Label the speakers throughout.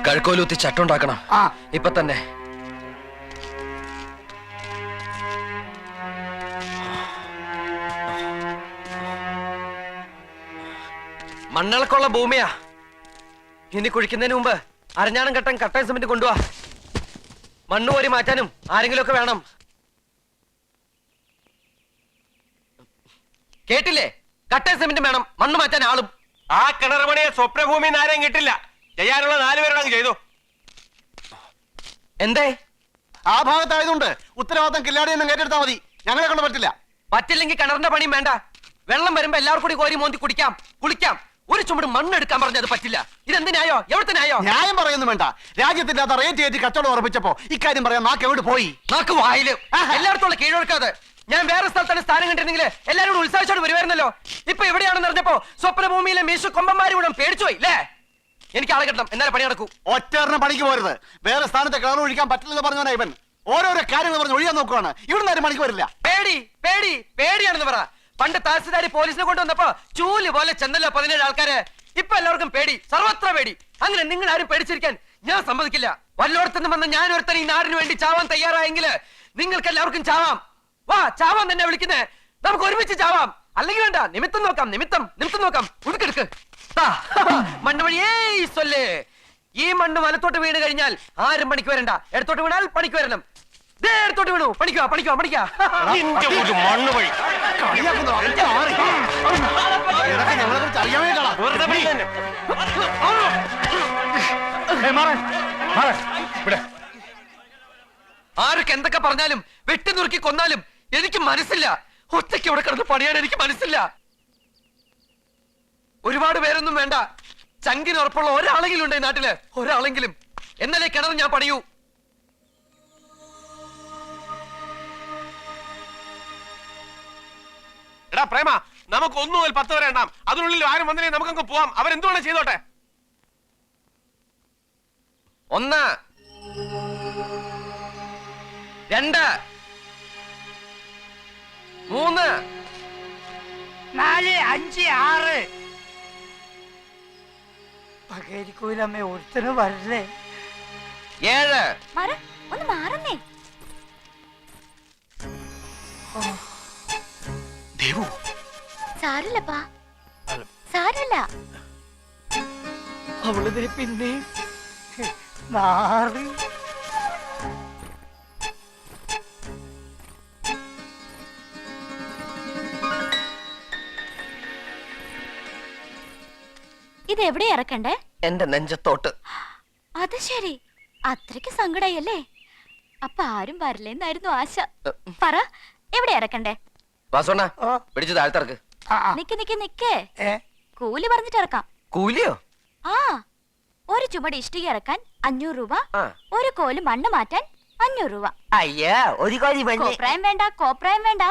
Speaker 1: കഴുക്കോലൂത്തി ചട്ടുണ്ടാക്കണം. ഇപ്പൊ തന്നെ. മണ്ണിളക്കുള്ള ഭൂമിയാ. ഇനി കുഴിക്കുന്നതിന് മുമ്പ് അരഞ്ഞാണം കട്ടൻ കട്ടൻ സിമെന്റ് കൊണ്ടുപോവാ. മണ്ണ് കോരി മാറ്റാനും ആരെങ്കിലും ഒക്കെ വേണം. കേട്ടില്ലേ? കട്ടൻ സിമെന്റ് വേണം, മണ്ണ് മാറ്റാൻ ആളും.
Speaker 2: ആ കിണർ പണിയെ സ്വപ്നഭൂമി ആരെയും കിട്ടില്ല. ചെയ്യാനുള്ള 4 പേരോടങ്ങ് ചെയ്തു.
Speaker 1: എന്തേ?
Speaker 3: ആ ഭാഗത്തായതുകൊണ്ട് ഉത്തരവാദിത്തം കില്ലാടിയൊന്നും കേട്ടെടുത്താൽ മതി. ഞങ്ങളെ കൊണ്ട് പറ്റില്ല.
Speaker 1: പറ്റില്ലെങ്കിൽ കിണറിന്റെ പണിയും വേണ്ട. വെള്ളം വരുമ്പോ എല്ലാവർക്കും കൂടി കോരി മോന്തി കുടിക്കാം, കുളിക്കാം. ഒരു ചുമട് മണ്ണ് എടുക്കാൻ പറഞ്ഞത് പറ്റില്ല. ഇതെന്തിനായോ? എവിടത്തിനായോ?
Speaker 3: ന്യായം പറയുന്നു വേണ്ട. രാജ്യത്തിന്റെ അത് റേറ്റ് ഏറ്റി കച്ചവടം ഉറപ്പിച്ചപ്പോ ഇക്കാര്യം പറയാൻ നാക്ക് എവിടെ പോയി?
Speaker 1: നാക്ക് വായില്. എല്ലായിടത്തുള്ള കീഴൊടുക്കാതെ. ഞാൻ വേറെ സ്ഥലത്താണ് സ്ഥാനം കണ്ടിരുന്നെങ്കിൽ എല്ലാവരും കൂടെ ഉത്സാഹിച്ചോട് വരുമായിരുന്നല്ലോ. ഇപ്പൊ എവിടെയാണെന്ന് അറിഞ്ഞപ്പോ സ്വപ്നഭൂമിയിലെ മീശ കൊമ്പന്മാരും കൂടെ പേടിച്ചു പോയി അല്ലേ? എനിക്ക് ആളെ കിട്ടണം, എന്നാലും പണി നടക്കൂ.
Speaker 3: ഒറ്ററിന് പണിക്ക് പോരുത്. വേറെ സ്ഥാനത്ത് കിണർ ഒഴിക്കാൻ പറ്റില്ലെന്ന് പറഞ്ഞവനാ ഇവൻ. ഓരോരോ കാര്യങ്ങൾ പറഞ്ഞ് ഒഴിയാൻ നോക്കുവാണ്. ഇവിടുന്ന് ആരും പണിക്ക് വരില്ല.
Speaker 1: പേടി പേടി പേടിയാണെന്ന് പറ. പണ്ട് തഹസിൽദാരി പോലീസിനെ കൊണ്ടുവന്നപ്പോ ചൂല് പോലെ ചെന്നല്ലോ 17 ആൾക്കാര്. ഇപ്പൊ എല്ലാവർക്കും പേടി, സർവത്ര പേടി. അങ്ങനെ നിങ്ങൾ ആരും പേടിച്ചിരിക്കാൻ ഞാൻ സമ്മതിക്കില്ല. വല്ലോടത്തുനിന്ന് വന്ന ഞാൻ ഒരുത്തൻ ഈ നാടിന് വേണ്ടി ചാവാൻ തയ്യാറായെങ്കിൽ നിങ്ങൾക്ക് എല്ലാവർക്കും ചാവാം. വാ, ചാവാൻ തന്നെ വിളിക്കുന്നേ. നമുക്ക് ഒരുമിച്ച് ചാവാം. അല്ലെങ്കിൽ വേണ്ട, നിമിത്തം നോക്കാം. നിമിത്തം നോക്കാം. ഉടുക്കെടുക്ക്. മണ്ണ് വഴിയേ സൊല്ലേ. ഈ മണ്ണ് വലത്തോട്ട് വീണ് കഴിഞ്ഞാൽ ആരും പണിക്ക് വരണ്ട. എടുത്തോട്ട് വീണാൽ പണിക്ക് വരണം. എടുത്തോട്ട് വീണു, പണിക്കുക.
Speaker 2: മണ്ണ് വഴി
Speaker 1: ആർക്ക് എന്തൊക്കെ പറഞ്ഞാലും വെട്ടി നുറുക്കി കൊന്നാലും എനിക്ക് മനസ്സില്ല. ഒറ്റയ്ക്ക് ഇവിടെ കിടന്ന് പണിയാൻ എനിക്ക് മനസ്സില്ല. ഒരുപാട് പേരൊന്നും വേണ്ട. ചങ്കിന് ഉറപ്പുള്ള ഒരാളെങ്കിലും ഉണ്ട് ഈ നാട്ടില്. ഒരാളെങ്കിലും. എന്നാലേ കിണർ ഞാൻ പണിയൂ.
Speaker 2: എടാ പ്രേമ, നമുക്ക് 1 മുതൽ 10 വരെ എണ്ണാം. അതിനുള്ളിൽ ആരും വന്നില്ലേ നമുക്കങ്ങ് പോവാം. അവരെന്തുവേണേ ചെയ്തോട്ടെ.
Speaker 1: 1 2 3
Speaker 4: 4 5 6 പകരിക്കൂലമ്മ ഒരുത്തന് വരല്ലേ.
Speaker 1: 7
Speaker 5: ഒന്ന് മാറുന്നേ.
Speaker 3: ദേവു,
Speaker 5: സാരില്ലപ്പാ, സാരില്ല.
Speaker 4: അവളിതിന് പിന്നെ മാറി.
Speaker 5: ഇത് എവിടെ ഇറക്കണ്ടേ?
Speaker 1: എന്റെ നെഞ്ചത്തോട്ട്.
Speaker 5: അത് ശരി, അത്രയ്ക്ക് സങ്കടായല്ലേ? അപ്പൊ ആരും വരില്ലെന്നായിരുന്നു ആശ. പറ, എവിടെ ഇറക്കണ്ടേ?
Speaker 1: വാസോണ്ണ, പിടിച്ച് താഴ്ത്തിറക്ക്.
Speaker 5: നിക്ക്. കൂലി പറഞ്ഞിട്ട് ഇറക്കാം.
Speaker 1: കൂലിയോ?
Speaker 5: ആ, ഒരു ചുമട് ഇഷ്ടിക ഇറക്കാൻ 500 രൂപ, ഒരു കോല് മണ്ണ് മാറ്റാൻ 500 രൂപ.
Speaker 4: അയ്യാ, ഒരു കോലി
Speaker 5: കോപ്രായം വേണ്ട.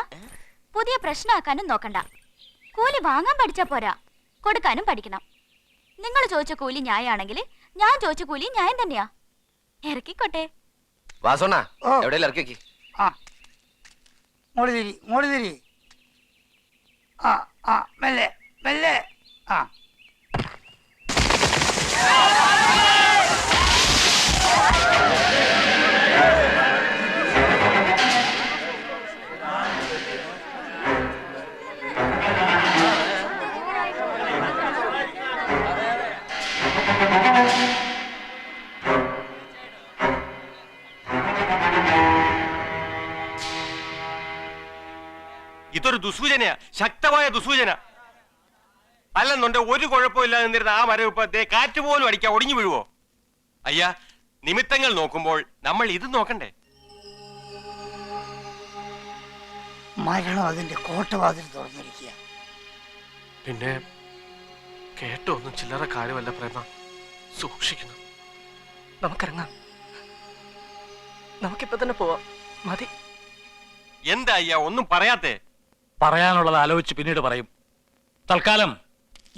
Speaker 5: പുതിയ പ്രശ്നമാക്കാനും നോക്കണ്ട. കൂലി വാങ്ങാൻ പഠിച്ചാ പോരാ, കൊടുക്കാനും പഠിക്കണം. നിങ്ങൾ ചോദിച്ച കൂലി ന്യായാണെങ്കിൽ ഞാൻ ചോദിച്ച കൂലി ന്യായം തന്നെയാ. ഇറക്കിക്കോട്ടെ.
Speaker 1: വാസോണ്ണ, എവിടെയെങ്കിലും ഇറക്കി വെക്കി.
Speaker 4: മോളി തിരി. മെല്ലെ.
Speaker 2: ഇതൊരു ദുസൂചനയാ, ശക്തമായ ദുസൂചന. അല്ലെന്നുണ്ട് ഒരു കുഴപ്പമില്ലാതെ നിന്നിരുന്ന ആ മരം ഇപ്പൊ കാറ്റ് പോലും അടിക്കാൻ ഒടിഞ്ഞു വീഴുവോ? അയ്യാ, നിമിത്തങ്ങൾ നോക്കുമ്പോൾ നമ്മൾ ഇത് നോക്കണ്ടേ?
Speaker 4: മരണം അതിന്റെ കോട്ടവാതിൽ തുറന്നിരിക്കുക.
Speaker 2: പിന്നെ കേട്ടൊന്നും ചില്ലറ കാര്യമല്ല പ്രേമ, സൂക്ഷിക്കണം.
Speaker 1: നമുക്കിറങ്ങാം. നമുക്കിപ്പോ തന്നെ പോവാം. മതി.
Speaker 2: എന്താ അയ്യാ ഒന്നും പറയാത്തേ?
Speaker 6: പറയാനുള്ളത് ആലോചിച്ച് പിന്നീട് പറയും. തൽക്കാലം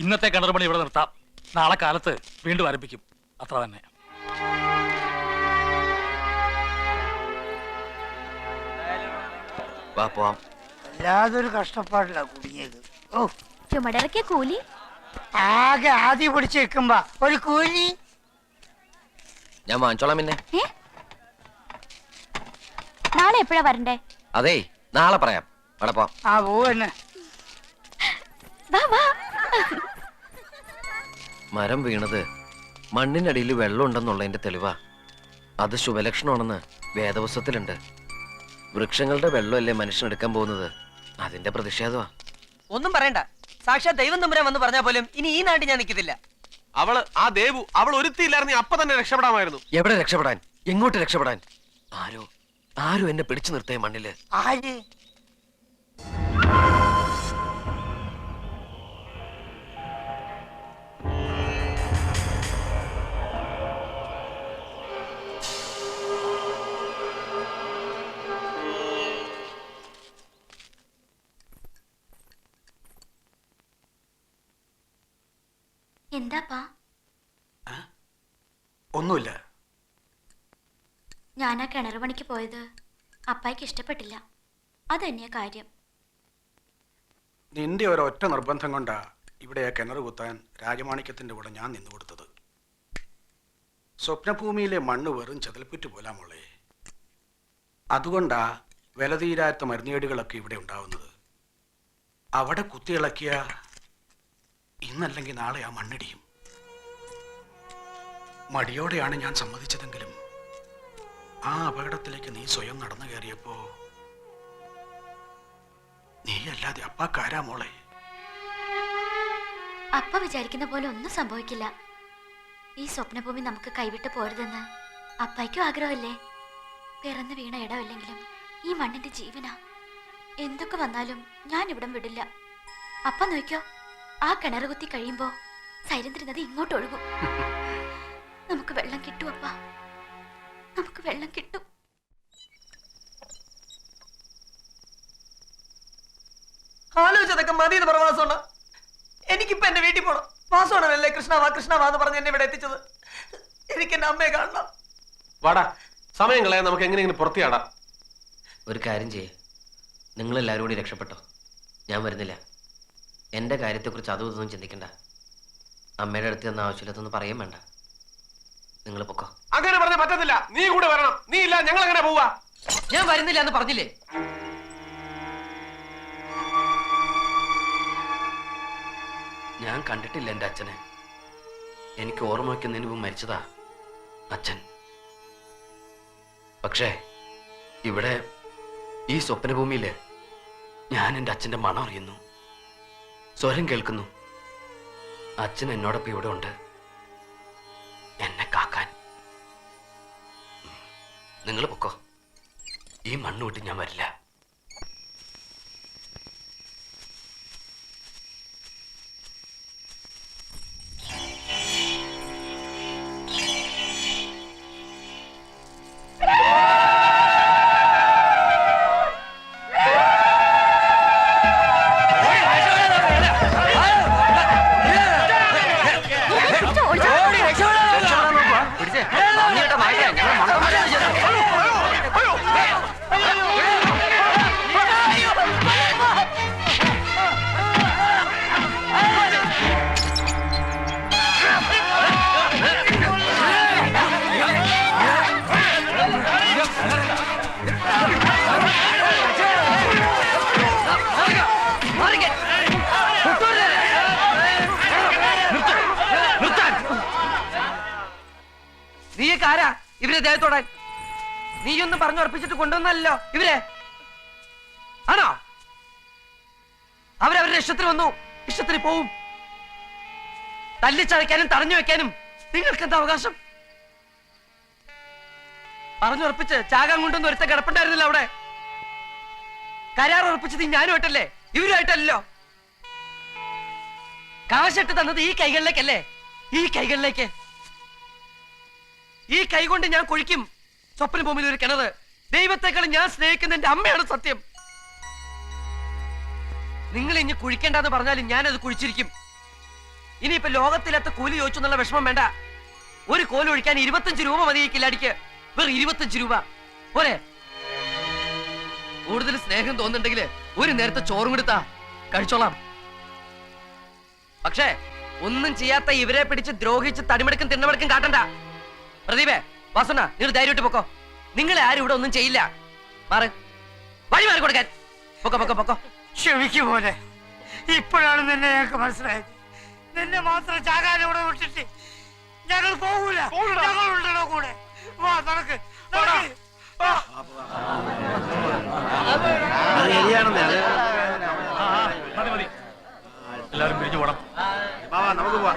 Speaker 6: ഇന്നത്തെ കിണറുപണി ഇവിടെ നിർത്താം. നാളെ കാലത്ത് വീണ്ടും ആരംഭിക്കും. അത്ര തന്നെ.
Speaker 4: വല്ലാതൊരു കഷ്ടപ്പാടില്ല കുടുങ്ങിയത്. ഓ,
Speaker 5: ചുമടിറക്കിയ കൂലി
Speaker 4: ആകെ ആദ്യം പിടിച്ച് വെക്കുമ്പോ ഒരു കൂലി.
Speaker 1: ഞാൻ വാങ്ങിച്ചോളാം പിന്നെ.
Speaker 5: ഏ നാളെ എപ്പോഴാ വരണ്ടേ?
Speaker 1: അതേ നാളെ പറയാം. അവിടെ പോവാം.
Speaker 4: ആ പോവന്നെ.
Speaker 5: വാ വാ.
Speaker 1: മരം വീണത് മണ്ണിനടിയിൽ വെള്ളം ഉണ്ടെന്നുള്ളതിന്റെ തെളിവാ. അത് ശുഭലക്ഷണമാണെന്ന് വേദപുസ്തകത്തിലുണ്ട്. വൃക്ഷങ്ങളുടെ വെള്ളമല്ലേ മനുഷ്യനെടുക്കാൻ പോകുന്നത്, അതിന്റെ പ്രതിഷേധമാ.
Speaker 7: ഒന്നും പറയണ്ട. സാക്ഷാತ್ ദൈവം തമ്പുരാൻ വന്ന് പറഞ്ഞാൽ പോലും ഇനി ഈ നാട്ടിൽ ഞാൻ നിൽക്കത്തില്ല.
Speaker 2: ആ ദേവു അവൾ ഒരുത്തിയില്ലായിരുന്നു, അപ്പൊ തന്നെ രക്ഷപ്പെടാമായിരുന്നു.
Speaker 1: എവിടെ രക്ഷപ്പെടാൻ? എങ്ങോട്ട് രക്ഷപ്പെടാൻ? ആരോ എന്നെ പിടിച്ചു നിർത്തേ മണ്ണില്.
Speaker 4: ആര്?
Speaker 5: എന്താപ്പാ?
Speaker 3: ഒന്നുമില്ല.
Speaker 5: ഞാൻ ആ കിണർ പണിക്ക് പോയത് അപ്പായ്ക്ക് ഇഷ്ടപ്പെട്ടില്ല. അതന്നെയാ കാര്യം.
Speaker 8: നിന്റെ ഒരൊറ്റ നിർബന്ധം കൊണ്ടാ ഇവിടെ കിണർ കുത്താൻ രാജമാണിക്യത്തിന്റെ കൂടെ ഞാൻ നിന്നു കൊടുത്തത്. സ്വപ്നഭൂമിയിലെ മണ്ണ് വെറും ചെതൽപ്പുറ്റ് പോലാ മോളെ. അതുകൊണ്ടാ വില തീരാത്ത മരുന്നുകേടുകളൊക്കെ ഇവിടെ ഉണ്ടാവുന്നത്. അവിടെ കുത്തിയിളക്കിയ ഇന്നല്ലെങ്കിൽ നാളെ ആ മണ്ണിടിയും. മടിയോടെയാണ് ഞാൻ സമ്മതിച്ചതെങ്കിലും ആ അപകടത്തിലേക്ക് നീ സ്വയം നടന്നു കയറിയപ്പോ നീ അല്ലാതെ അപ്പാക്കാരാ മോളെ.
Speaker 5: അപ്പ വിചാരിക്കുന്ന പോലെ ഒന്നും സംഭവിക്കില്ല. ഈ സ്വപ്നഭൂമി നമുക്ക് കൈവിട്ട് പോരുതെന്ന് അപ്പായ്ക്കും ആഗ്രഹമല്ലേ? പിറന്നു വീണ ഇടമില്ലെങ്കിലും ഈ മണ്ണിന്റെ ജീവനാ. എന്തൊക്കെ വന്നാലും ഞാൻ ഇവിടം വിടില്ല. അപ്പ നോക്കിയോ, ആ കിണർ കുത്തി കഴിയുമ്പോ സൈരന്ദ്രൻ നദി ഇങ്ങോട്ട് ഒഴുകും. നമുക്ക് വെള്ളം കിട്ടും അപ്പ, നമുക്ക് വെള്ളം കിട്ടും.
Speaker 7: ആലോചിച്ചതൊക്കെ മതി എന്ന് പറ വാസോണ. എനിക്കിപ്പോ എന്റെ വീട്ടിൽ പോണം. വാസോണല്ലേ കൃഷ്ണ വാ എന്ന് പറഞ്ഞ് എന്നെ ഇവിടെ എത്തിച്ചത്. എനിക്ക് എന്റെ അമ്മയെ കാണണം.
Speaker 2: വാടാ, സമയം കളയാൻ നമുക്ക് എങ്ങനെയെങ്കിലും പുറത്തിയാടാം.
Speaker 1: ഒരു കാര്യം ചെയ്യേ, നിങ്ങളെല്ലാവരും കൂടി രക്ഷപ്പെട്ടോ. ഞാൻ വരുന്നില്ല. എന്റെ കാര്യത്തെക്കുറിച്ച് അതും ഇതൊന്നും ചിന്തിക്കണ്ട. അമ്മയുടെ അടുത്ത് എന്ന ആവശ്യമില്ലാത്തൊന്നും പറയാൻ വേണ്ട. നിങ്ങൾ പൊക്കോ.
Speaker 2: അങ്ങനെ പറഞ്ഞാൽ പറ്റത്തില്ല. നീ കൂടെ വരണം. നീ ഇല്ല ഞങ്ങൾ എങ്ങനെ പോവാ?
Speaker 7: ഞാൻ വരുന്നില്ല എന്ന് പറഞ്ഞില്ലേ?
Speaker 1: ഞാൻ കണ്ടിട്ടില്ല എൻ്റെ അച്ഛനെ. എനിക്ക് ഓർമ്മ വയ്ക്കുന്നതിന് മുമ്പ് മരിച്ചതാ അച്ഛൻ. പക്ഷേ ഇവിടെ ഈ സ്വപ്നഭൂമിയില് ഞാൻ എൻ്റെ അച്ഛൻ്റെ മണം അറിയുന്നു, സ്വരം കേൾക്കുന്നു. അച്ഛൻ എന്നോടൊപ്പം ഇവിടെ ഉണ്ട്, എന്നെ കാക്കാൻ. നിങ്ങൾ പൊക്കോ. ഈ മണ്ണ് വിട്ട് ഞാൻ വരില്ല.
Speaker 7: നീക്കാരാ ഇവരെ ദേഹത്തോടാൻ? നീയൊന്നും പറഞ്ഞുറപ്പിച്ചിട്ട് കൊണ്ടുവന്നല്ലോ ഇവരെ, ആണോ? അവരവരുടെ ഇഷ്ടത്തിന് വന്നു, ഇഷ്ടത്തിന് പോവും. തല്ലിച്ചഴയ്ക്കാനും തടഞ്ഞു വെക്കാനും നിങ്ങൾക്ക് എന്താ അവകാശം? പറഞ്ഞുറപ്പിച്ച് ചാകാൻ കൊണ്ടൊന്നും ഒരുത്ത കിടപ്പുണ്ടായിരുന്നില്ല അവിടെ. കരാർ ഉറപ്പിച്ചത് ഞാനുമായിട്ടല്ലേ, ഇവരുമായിട്ടല്ലോ. കാശിട്ട് തന്നത് ഈ കൈകളിലേക്കല്ലേ, ഈ കൈകളിലേക്ക്. ഈ കൈ കൊണ്ട് ഞാൻ കുഴിക്കും സ്വപ്നഭൂമിയിൽ ഒരു കിണറ്. ദൈവത്തെക്കാളും ഞാൻ സ്നേഹിക്കുന്ന എന്റെ അമ്മയാണ് സത്യം. നിങ്ങൾ ഇനി കുഴിക്കേണ്ടെന്ന് പറഞ്ഞാലും ഞാനത് കുഴിച്ചിരിക്കും. ഇനിയിപ്പോ ലോകത്തിലത്തെ കൂലി ചോദിച്ചു എന്നുള്ള വിഷമം വേണ്ട. ഒരു കോല് ഒഴിക്കാൻ 25 രൂപ മതി ഈ കില്ലാടിക്ക്. വെറും 25 രൂപ പോരെ? കൂടുതൽ സ്നേഹം തോന്നുന്നുണ്ടെങ്കിൽ ഒരു നേരത്തെ ചോറും കൊടുത്താ കഴിച്ചോളാം. പക്ഷേ ഒന്നും ചെയ്യാത്ത ഇവരെ പിടിച്ച് ദ്രോഹിച്ച് തടിമെടുക്കും തിണ്ണമെടുക്കും കാട്ടണ്ട. പ്രദീപേ വാസന നിങ്ങൾ ധൈര്യമായിട്ട് പൊക്കോ. നിങ്ങളെ ആരും ഇവിടെ ഒന്നും ചെയ്യില്ല. മാറ്, വഴി മാറി കൊടുക്കാൻ. പൊക്കോ പൊക്കോ പൊക്കോ.
Speaker 4: ക്ഷമിക്കും പോലെ ഇപ്പോഴാണ് നിന്നെ ഞങ്ങൾക്ക് മനസ്സിലായത്. നിന്നെ മാത്രം ചാകാൻ ഇവിടെ വിട്ടിട്ട് ഞങ്ങൾ പോകൂല. ഞങ്ങൾ ഉണ്ടല്ലോ കൂടെ. വാ നടക്ക് നടക്ക്.
Speaker 6: മതി മതി എല്ലാവരും പിരിഞ്ഞു പോണം.
Speaker 3: നമുക്ക് പോവാം.